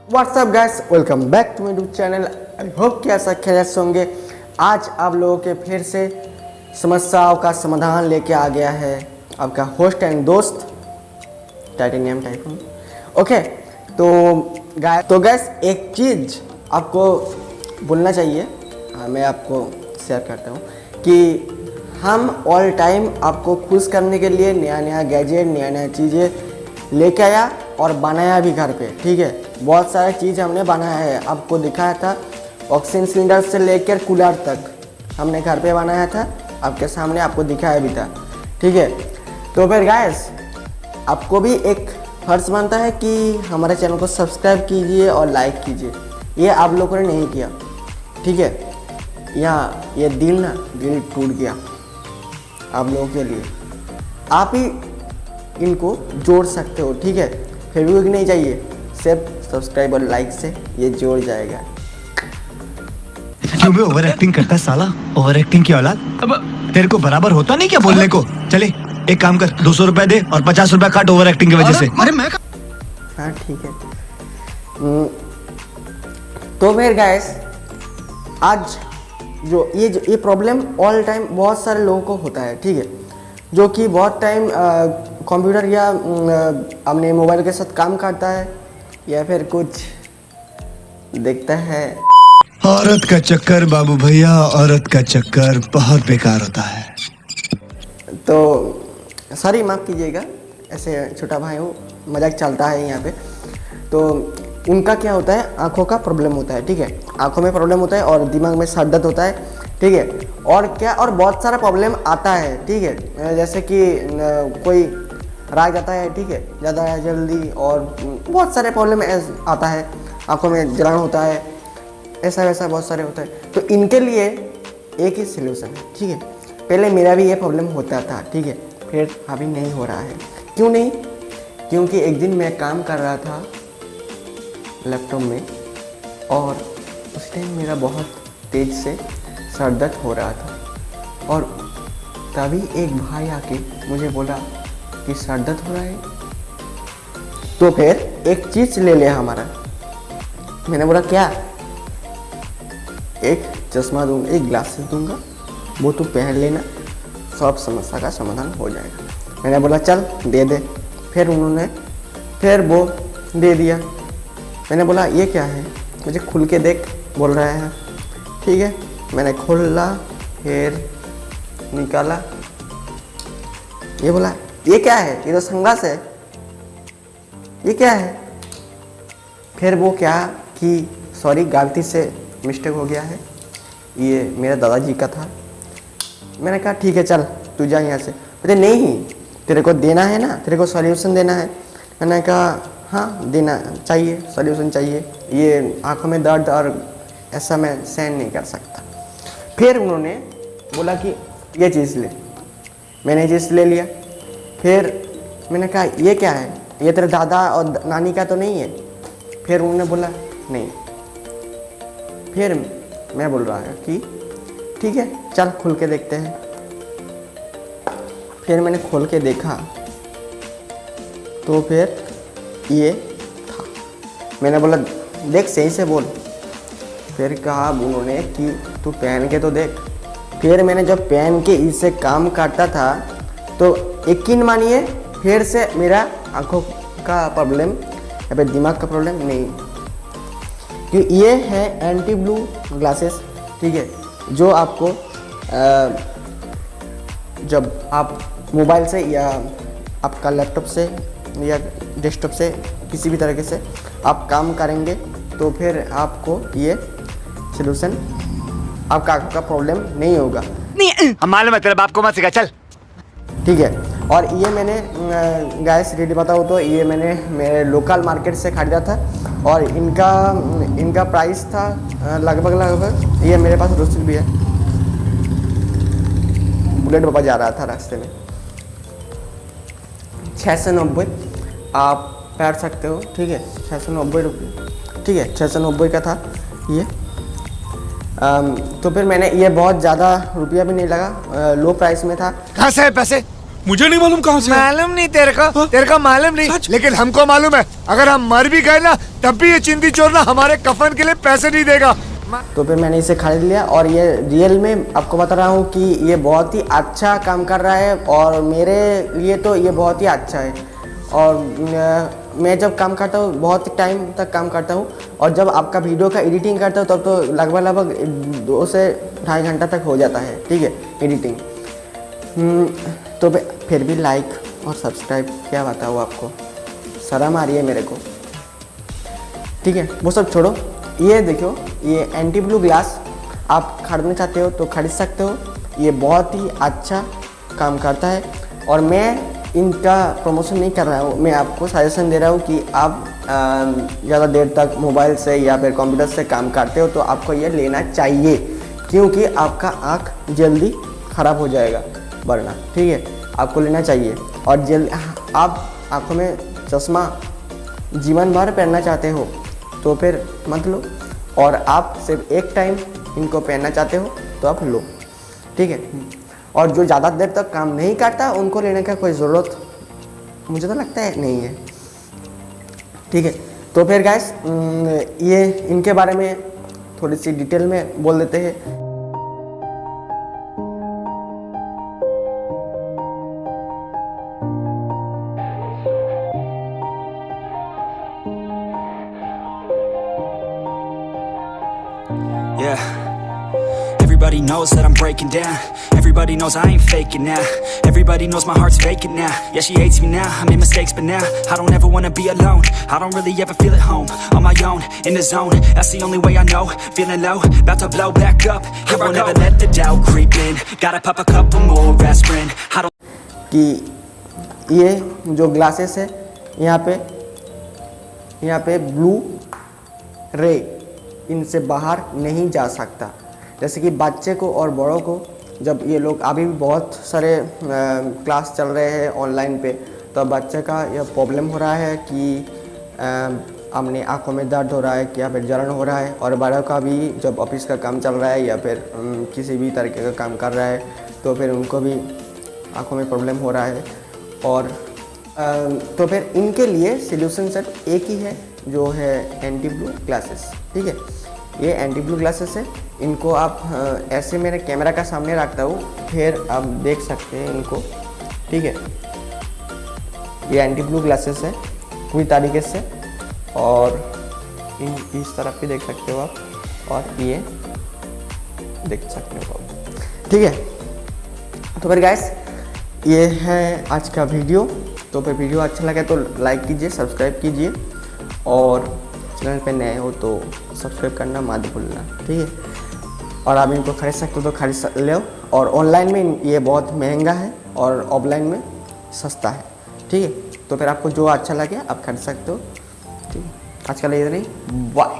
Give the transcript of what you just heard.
WhatsApp guys, welcome back to my YouTube channel. I hope कि ऐसा खैरियत होंगे। आज आप लोगों के फिर से समस्याओं का समाधान लेके आ गया है आपका होस्ट एंड दोस्त टाइटेनियम टाइकून। ओके, तो गाइस एक चीज़ आपको बोलना चाहिए, मैं आपको शेयर करता हूँ कि हम ऑल टाइम आपको खुश करने के लिए नया नया गैजेट, नया नया चीज़ें लेके आया और बनाया भी घर पे। ठीक है, बहुत सारी चीज़ हमने बनाया है, आपको दिखाया था। ऑक्सीजन सिलेंडर से लेकर कूलर तक हमने घर पे बनाया था, आपके सामने आपको दिखाया भी था। ठीक है, तो फिर गाइस आपको भी एक फर्ज बनता है कि हमारे चैनल को सब्सक्राइब कीजिए और लाइक कीजिए। ये आप लोगों ने नहीं किया। ठीक है, यहाँ ये दिल टूट गया आप लोगों के लिए। आप ही इनको जोड़ सकते हो। ठीक है, फेसबुक नहीं चाहिए, सिर्फ सब्सक्राइब और लाइक से ये जोड़ जाएगा। क्यों बे ओवर एक्टिंग करता है साला? ओवर एक्टिंग की औलाद। अब तेरे को बराबर होता नहीं क्या बोलने को? चले एक काम कर, 200 रुपए दे और 50 रुपए काट ओवर एक्टिंग की वजह से। अरे मैं हाँ ठीक है। तो फिर गाइस आज जो ये प्रॉब्लम ऑल टाइम बहुत सारे लोगों को होता है। ठीक है, जो कि बहुत टाइम कंप्यूटर या अपने मोबाइल के साथ काम करता है या फिर कुछ देखता है। औरत का चक्कर बाबू भैया, औरत का चक्कर बहुत बेकार होता है। तो सॉरी, माफ़ कीजिएगा, ऐसे छोटा भाई हूँ, मजाक चलता है यहाँ पे। तो उनका क्या होता है, आँखों का प्रॉब्लम होता है। ठीक है, आँखों में प्रॉब्लम होता है और दिमाग में सर दर्द होता है। ठीक है, और क्या और बहुत सारा प्रॉब्लम आता है। ठीक है, जैसे कि कोई राग जाता है। ठीक है, ज़्यादा जल्दी, और बहुत सारे प्रॉब्लम आता है, आँखों में जलन होता है, ऐसा वैसा बहुत सारे होता है। तो इनके लिए एक ही सलूशन है। ठीक है, पहले मेरा भी ये प्रॉब्लम होता था। ठीक है, फिर अभी नहीं हो रहा है। क्यों नहीं? क्योंकि एक दिन मैं काम कर रहा था लैपटॉप में और उस टाइम मेरा बहुत तेज़ से सर दर्द हो रहा था और तभी एक भाई आके मुझे बोला कि सर दर्द हो रहा है, तो फिर एक चीज़ ले लिया हमारा। मैंने बोला क्या? एक चश्मा दूंगा, एक ग्लासेस दूंगा, वो तू पहन लेना, सब समस्या का समाधान हो जाएगा। मैंने बोला चल दे दे। फिर उन्होंने वो दे दिया। मैंने बोला ये क्या है, मुझे खुल के देख बोल रहा है। ठीक है, मैंने खोला, फिर निकाला। ये बोला ये क्या है, ये तो सनग्लास है, ये क्या है? फिर वो क्या कि सॉरी, गलती से मिस्टेक हो गया है, ये मेरे दादाजी का था। मैंने कहा ठीक है चल तू जा यहाँ से। बोले नहीं, तेरे को देना है ना, तेरे को सॉल्यूशन देना है। मैंने कहा हाँ देना चाहिए, सॉल्यूशन चाहिए, ये आँखों में दर्द और ऐसा मैं सहन नहीं कर सकता। फिर उन्होंने बोला कि ये चीज़ ले। मैंने ये चीज़ ले लिया। फिर मैंने कहा ये क्या है, ये तेरे दादा और नानी का तो नहीं है? फिर उन्होंने बोला नहीं। फिर मैं बोल रहा है कि ठीक है चल खोल के देखते हैं। फिर मैंने खोल के देखा तो फिर ये था। मैंने बोला देख सही से बोल। फिर कहा उन्होंने कि तू पहन के तो देख। फिर मैंने जब पहन के इससे काम करता था तो यकीन मानिए फिर से मेरा आँखों का प्रॉब्लम या फिर दिमाग का प्रॉब्लम नहीं। कि ये है एंटी ब्लू ग्लासेस। ठीक है, जो आपको जब आप मोबाइल से या आपका लैपटॉप से या डेस्कटॉप से किसी भी तरीके से आप काम करेंगे तो फिर आपको ये सलूशन, आपका आँखों का प्रॉब्लम नहीं होगा। नहीं मालूम है, तेरे बाप को मत सिखा, चल। ठीक है, और ये मैंने गैस रेडी बताऊँ तो ये मैंने मेरे लोकल मार्केट से खरीदा था और इनका प्राइस था लगभग, ये मेरे पास रसीद भी है, बुलेट बाबा जा रहा था रास्ते में, 690 आप बैठ सकते हो। ठीक है, 690 रुपये। ठीक है, 690 का था ये। तो फिर मैंने ये बहुत ज़्यादा रुपया भी नहीं लगा, लो प्राइस में था। कहाँ से है पैसे? मुझे नहीं मालूम कहाँ से मालूम नहीं तेरे को, हाँ? तेरे को मालूम नहीं, सच? लेकिन हमको मालूम है। अगर हम मर भी गए ना तब भी ये चिंदी चोर ना हमारे कफन के लिए पैसे नहीं देगा। तो फिर मैंने इसे खरीद लिया और ये रियल में आपको बता रहा हूँ कि ये बहुत ही अच्छा काम कर रहा है और मेरे लिए तो ये बहुत ही अच्छा है। और मैं जब काम करता हूँ बहुत टाइम तक काम करता हूँ और जब आपका वीडियो का एडिटिंग करता हूँ तब तो लगभग 2 से 2.5 घंटा तक हो जाता है, ठीक है, एडिटिंग। तो फिर भी लाइक और सब्सक्राइब क्या बताऊँ आपको, शर्म आ रही है मेरे को, ठीक है, वो सब छोड़ो। ये देखो, ये एंटी ब्लू ग्लास आप खरीदना चाहते हो तो खरीद सकते हो। ये बहुत ही अच्छा काम करता है और मैं इनका प्रमोशन नहीं कर रहा हूँ, मैं आपको सजेशन दे रहा हूँ कि आप ज़्यादा देर तक मोबाइल से या फिर कंप्यूटर से काम करते हो तो आपको ये लेना चाहिए, क्योंकि आपका आँख जल्दी ख़राब हो जाएगा वरना, ठीक है, आपको लेना चाहिए। और आप आँखों में चश्मा जीवन भर पहनना चाहते हो तो फिर मत लो, और आप सिर्फ एक टाइम इनको पहनना चाहते हो तो आप लो, ठीक है। और जो ज़्यादा देर तक काम नहीं करता उनको लेने का कोई ज़रूरत मुझे तो लगता है नहीं है, ठीक है। तो फिर गाइस ये इनके बारे में थोड़ी सी डिटेल में बोल देते हैं। Yeah. Everybody knows that I'm breaking down. Everybody knows I ain't faking now. Everybody knows my heart's vacant now. Yeah, she hates me now. I made mistakes, but now I don't ever wanna be alone. I don't really ever feel at home. On my own, in the zone. That's the only way I know. Feeling low, about to blow back up. Here I won't ever let the doubt creep in. Gotta pop a couple more aspirin. I don't. कि ये जो glasses है यहाँ पे blue रे इनसे बाहर नहीं जा सकता। जैसे कि बच्चे को और बड़ों को, जब ये लोग अभी भी बहुत सारे क्लास चल रहे हैं ऑनलाइन पे, तो बच्चे का यह प्रॉब्लम हो रहा है कि अपने आँखों में दर्द हो रहा है या फिर जलन हो रहा है, और बड़ों का भी जब ऑफिस का काम चल रहा है या फिर किसी भी तरीके का काम कर रहा है तो फिर उनको भी आँखों में प्रॉब्लम हो रहा है। और तो फिर इनके लिए सॉल्यूशन सिर्फ एक ही है, जो है एंटी ब्लू ग्लासेस, ठीक है। ये एंटी ब्लू ग्लासेस है, इनको आप ऐसे मेरे कैमरा का सामने रखता हूँ, फिर आप देख सकते हैं इनको, ठीक है। ये एंटी ब्लू ग्लासेस है पूरी तरीके से, और इस तरफ भी देख सकते हो आप, और ये देख सकते हो आप, ठीक है। तो फिर गाइस ये है आज का वीडियो। तो फिर वीडियो अच्छा लगे तो लाइक कीजिए, सब्सक्राइब कीजिए, और चैनल पे नए हो तो सब्सक्राइब करना मत भूलना, ठीक है। और आप इनको खरीद सकते हो तो खरीद ले, और ऑनलाइन में ये बहुत महंगा है और ऑफलाइन में सस्ता है, ठीक है। तो फिर आपको जो अच्छा लगे आप खरीद सकते हो, ठीक है। आज का लिए इतना ही, बाय।